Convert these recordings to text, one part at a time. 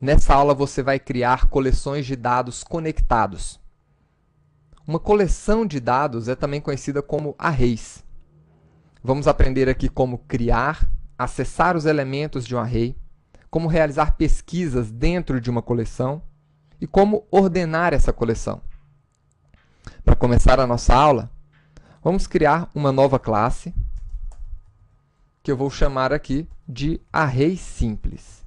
Nessa aula você vai criar coleções de dados conectados. Uma coleção de dados é também conhecida como arrays. Vamos aprender aqui como criar, acessar os elementos de um array, como realizar pesquisas dentro de uma coleção e como ordenar essa coleção. Para começar a nossa aula, vamos criar uma nova classe, que eu vou chamar aqui de array simples,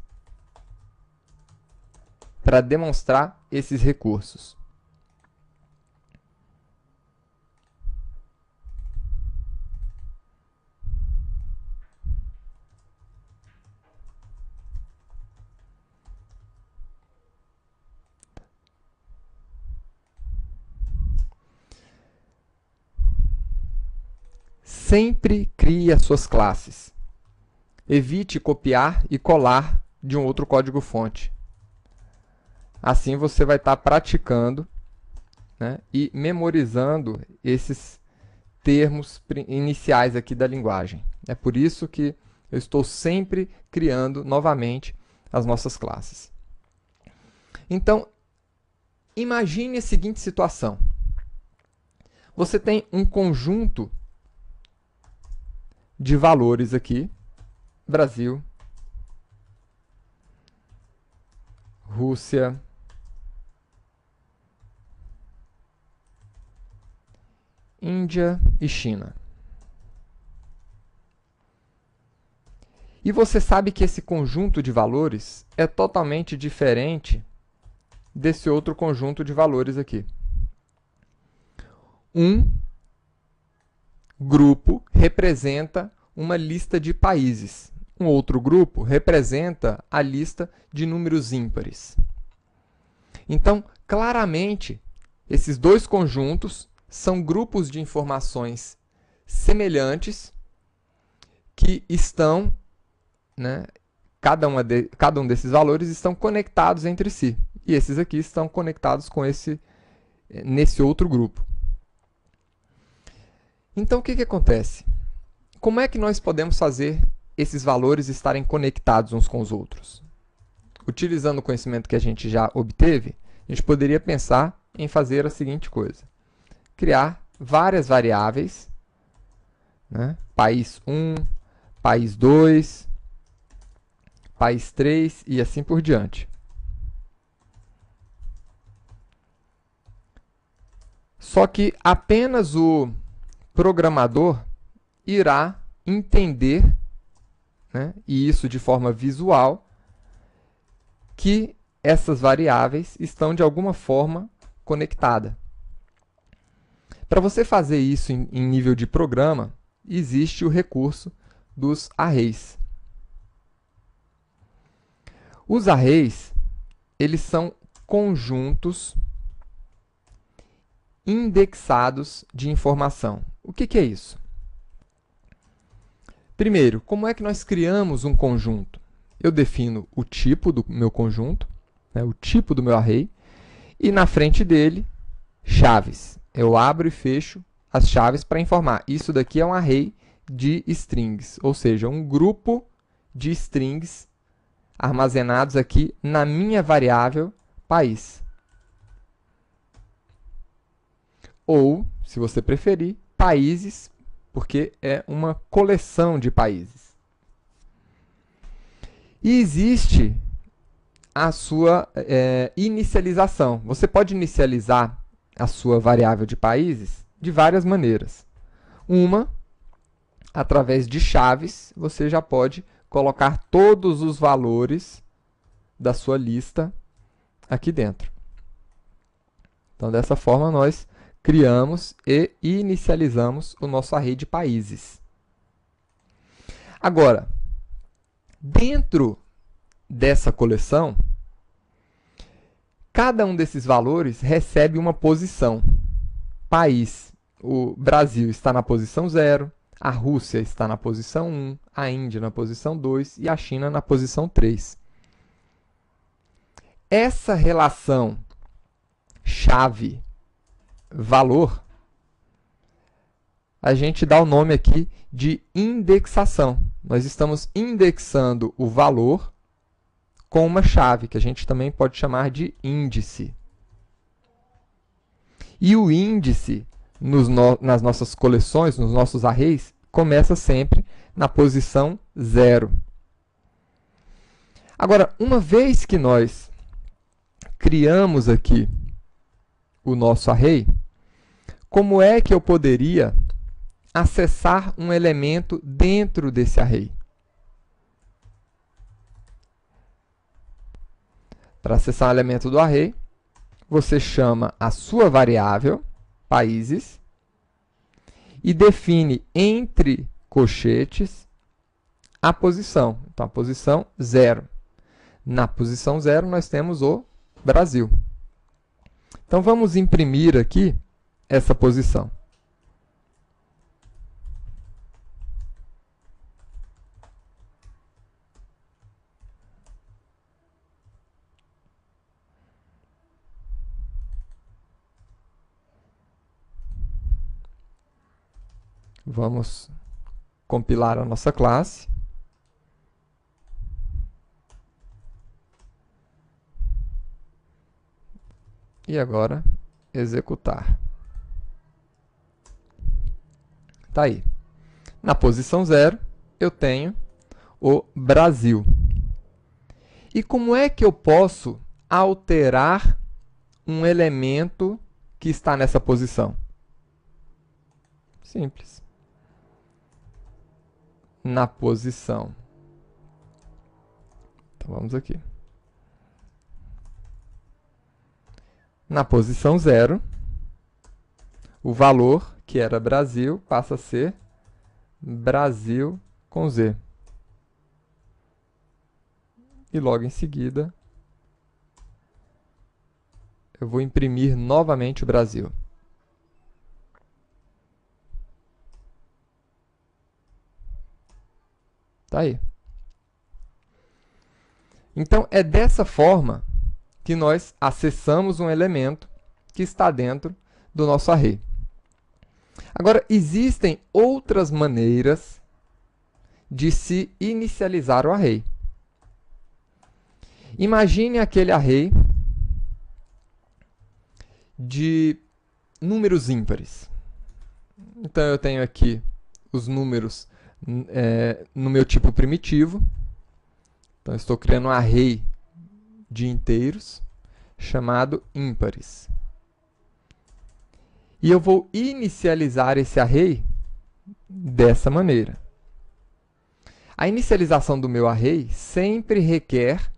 para demonstrar esses recursos. Sempre crie as suas classes. Evite copiar e colar de um outro código-fonte. Assim você vai estar praticando, né, e memorizando esses termos iniciais aqui da linguagem. É por isso que eu estou sempre criando novamente as nossas classes. Então, imagine a seguinte situação. Você tem um conjunto de valores aqui, Brasil, Rússia, Índia e China. E você sabe que esse conjunto de valores é totalmente diferente desse outro conjunto de valores aqui. Um grupo representa uma lista de países. Um outro grupo representa a lista de números ímpares. Então, claramente, esses dois conjuntos são grupos de informações semelhantes que estão, né, cada um desses valores estão conectados entre si. E esses aqui estão conectados com nesse outro grupo. Então, o que acontece? Como é que nós podemos fazer esses valores estarem conectados uns com os outros? Utilizando o conhecimento que a gente já obteve, a gente poderia pensar em fazer a seguinte coisa. Criar várias variáveis, né? País 1, país 2, país 3 e assim por diante. Só que apenas o programador irá entender, né, e isso de forma visual, que essas variáveis estão de alguma forma conectadas. Para você fazer isso em nível de programa, existe o recurso dos arrays. Os arrays, eles são conjuntos indexados de informação. O que é isso? Primeiro, como é que nós criamos um conjunto? Eu defino o tipo do meu conjunto, né, o tipo do meu array, e na frente dele, chaves. Eu abro e fecho as chaves para informar. Isso daqui é um array de strings, ou seja, um grupo de strings armazenados aqui na minha variável país. Ou, se você preferir, países, porque é uma coleção de países. E existe a sua inicialização. Você pode inicializar a sua variável de países de várias maneiras. Uma, através de chaves, você já pode colocar todos os valores da sua lista aqui dentro. Então, dessa forma, nós criamos e inicializamos o nosso array de países. Agora, dentro dessa coleção, cada um desses valores recebe uma posição. País, o Brasil está na posição 0, a Rússia está na posição 1, a Índia na posição 2 e a China na posição 3. Essa relação chave-valor, a gente dá o nome aqui de indexação. Nós estamos indexando o valor com uma chave, que a gente também pode chamar de índice. E o índice nas nossas coleções, nos nossos arrays, começa sempre na posição 0. Agora, uma vez que nós criamos aqui o nosso array, como é que eu poderia acessar um elemento dentro desse array? Para acessar um elemento do array, você chama a sua variável, países, e define entre colchetes a posição. Então, a posição 0. Na posição 0, nós temos o Brasil. Então, vamos imprimir aqui essa posição. Vamos compilar a nossa classe. E agora, executar. Está aí. Na posição 0, eu tenho o Brasil. E como é que eu posso alterar um elemento que está nessa posição? Simples. Na posição. Então, vamos aqui. Na posição 0, o valor, que era Brasil, passa a ser Brasil com Z. E logo em seguida, eu vou imprimir novamente o Brasil. Tá aí. Então, é dessa forma que nós acessamos um elemento que está dentro do nosso array. Agora, existem outras maneiras de se inicializar o array. Imagine aquele array de números ímpares. Então, eu tenho aqui os números no meu tipo primitivo. Então, eu estou criando um array de inteiros chamado ímpares. E eu vou inicializar esse array dessa maneira. A inicialização do meu array sempre requer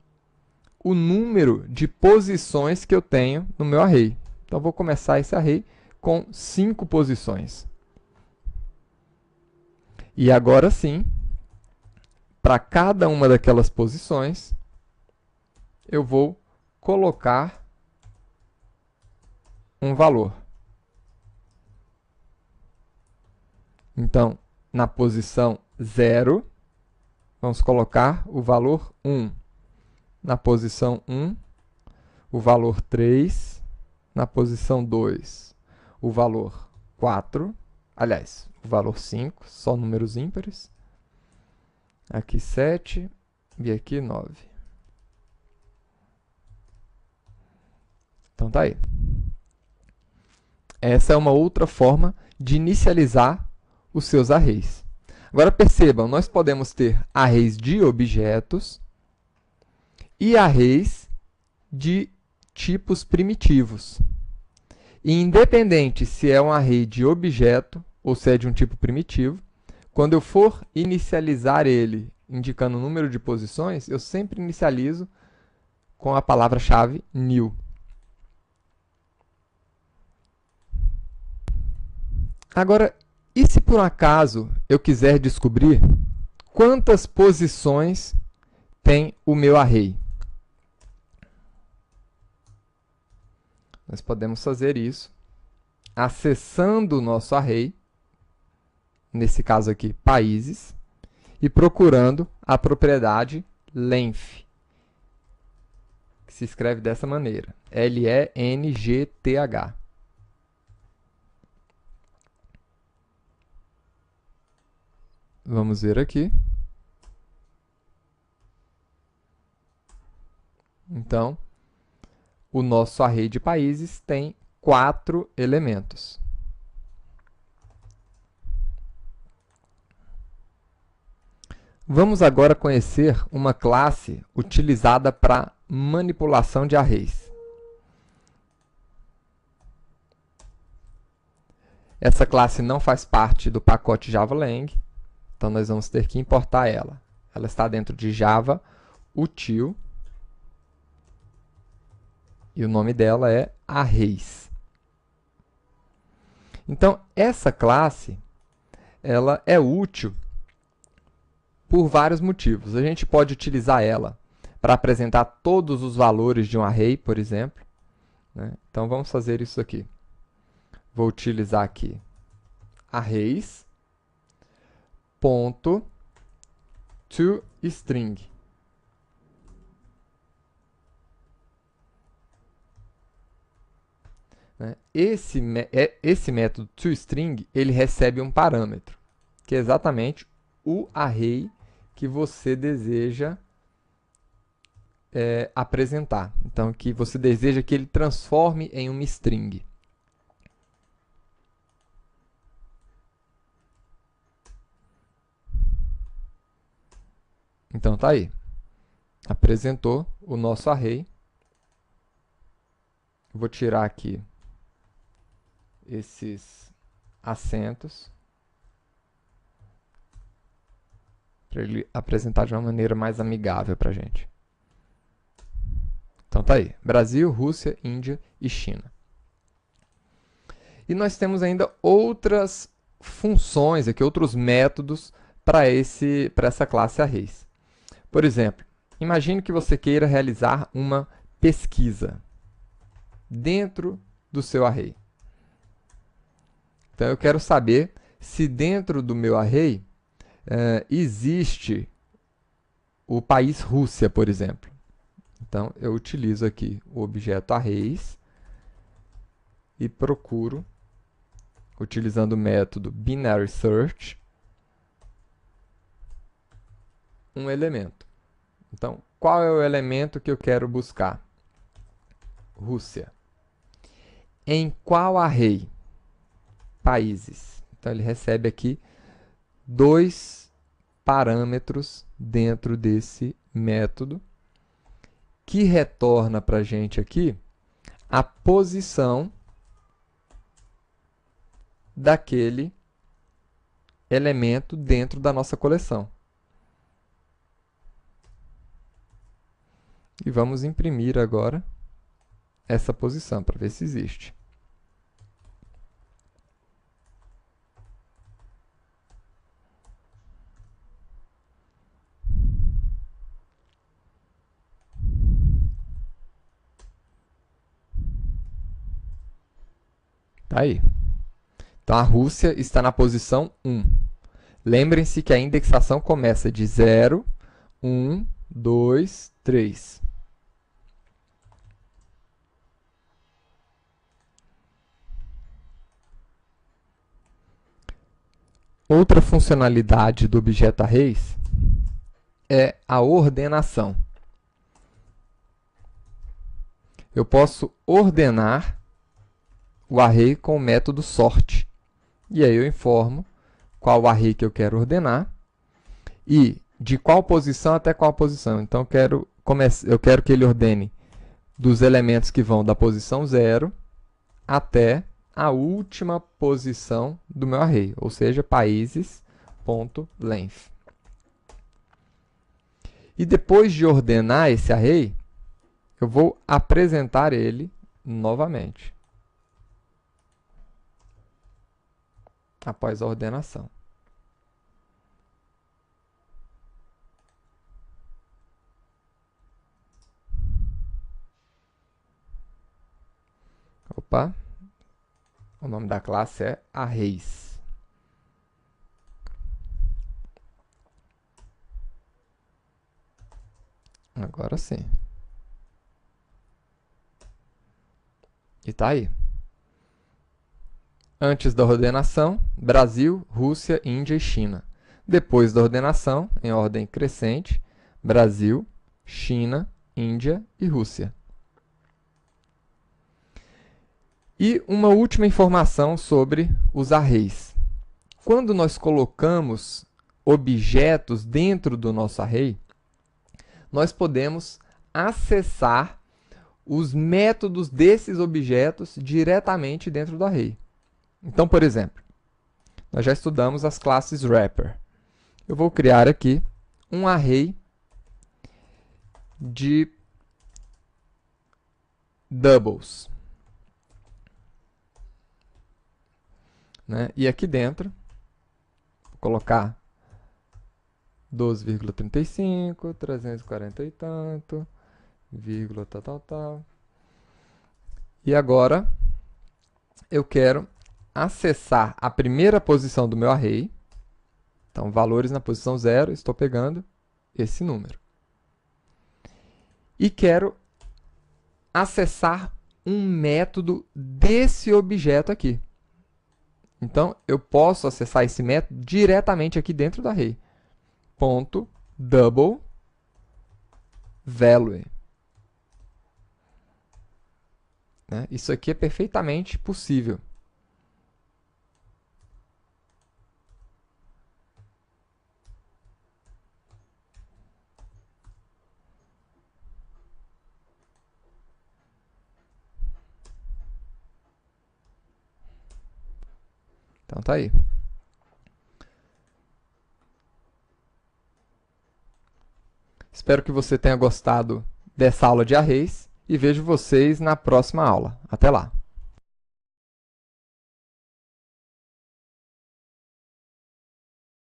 o número de posições que eu tenho no meu array. Então, eu vou começar esse array com 5 posições. E agora sim, para cada uma daquelas posições, eu vou colocar um valor. Então, na posição 0, vamos colocar o valor 1. Na posição 1, o valor 3. Na posição 2, o valor 4. Aliás, o valor 5, só números ímpares. Aqui 7 e aqui 9. Então, tá aí. Essa é uma outra forma de inicializar os seus arrays. Agora, percebam, nós podemos ter arrays de objetos e arrays de tipos primitivos. E independente se é um array de objeto ou se é de um tipo primitivo, quando eu for inicializar ele indicando o número de posições, eu sempre inicializo com a palavra-chave new. Agora, e se por acaso eu quiser descobrir quantas posições tem o meu array? Nós podemos fazer isso acessando o nosso array, nesse caso aqui, países, e procurando a propriedade length, que se escreve dessa maneira, L-E-N-G-T-H. Vamos ver aqui. Então, o nosso array de países tem 4 elementos. Vamos agora conhecer uma classe utilizada para manipulação de arrays. Essa classe não faz parte do pacote JavaLang, então nós vamos ter que importar ela. Ela está dentro de Java Util e o nome dela é Arrays. Então, essa classe ela é útil por vários motivos. A gente pode utilizar ela para apresentar todos os valores de um array, por exemplo, né? Então, vamos fazer isso aqui. Vou utilizar aqui arrays.toString. Esse método toString, ele recebe um parâmetro, que é exatamente o array que você deseja apresentar. Então, que você deseja que ele transforme em uma string. Então, tá aí. Apresentou o nosso array. Vou tirar aqui esses acentos para ele apresentar de uma maneira mais amigável para a gente. Então, tá aí. Brasil, Rússia, Índia e China. E nós temos ainda outras funções aqui, outros métodos para essa classe arrays. Por exemplo, imagine que você queira realizar uma pesquisa dentro do seu array. Então, eu quero saber se dentro do meu array existe o país Rússia, por exemplo. Então, eu utilizo aqui o objeto arrays e procuro, utilizando o método binary search, um elemento. Então, qual é o elemento que eu quero buscar? Rússia. Em qual array? Países. Então, ele recebe aqui 2 parâmetros dentro desse método, que retorna para a gente aqui a posição daquele elemento dentro da nossa coleção. E vamos imprimir agora essa posição para ver se existe. Tá aí. Então, a Rússia está na posição 1. Lembrem-se que a indexação começa de 0, 1, 2, 3. Outra funcionalidade do objeto arrays é a ordenação. Eu posso ordenar o array com o método sort. E aí eu informo qual array que eu quero ordenar e de qual posição até qual posição. Então, eu quero que ele ordene dos elementos que vão da posição 0 até a última posição do meu array, ou seja, países.length. E depois de ordenar esse array, eu vou apresentar ele novamente, após a ordenação. Opa! O nome da classe é Arrays. Agora sim. E tá aí. Antes da ordenação, Brasil, Rússia, Índia e China. Depois da ordenação, em ordem crescente, Brasil, China, Índia e Rússia. E uma última informação sobre os arrays. Quando nós colocamos objetos dentro do nosso array, nós podemos acessar os métodos desses objetos diretamente dentro do array. Então, por exemplo, nós já estudamos as classes wrapper. Eu vou criar aqui um array de doubles. Né? E aqui dentro, vou colocar 12,35, 340 e tanto, vírgula, tal. E agora, eu quero acessar a primeira posição do meu array. Então, valores na posição 0, estou pegando esse número. E quero acessar um método desse objeto aqui. Então, eu posso acessar esse método diretamente aqui dentro do array. Ponto double value. Né? Isso aqui é perfeitamente possível. Então, tá aí. Espero que você tenha gostado dessa aula de arrays e vejo vocês na próxima aula. Até lá!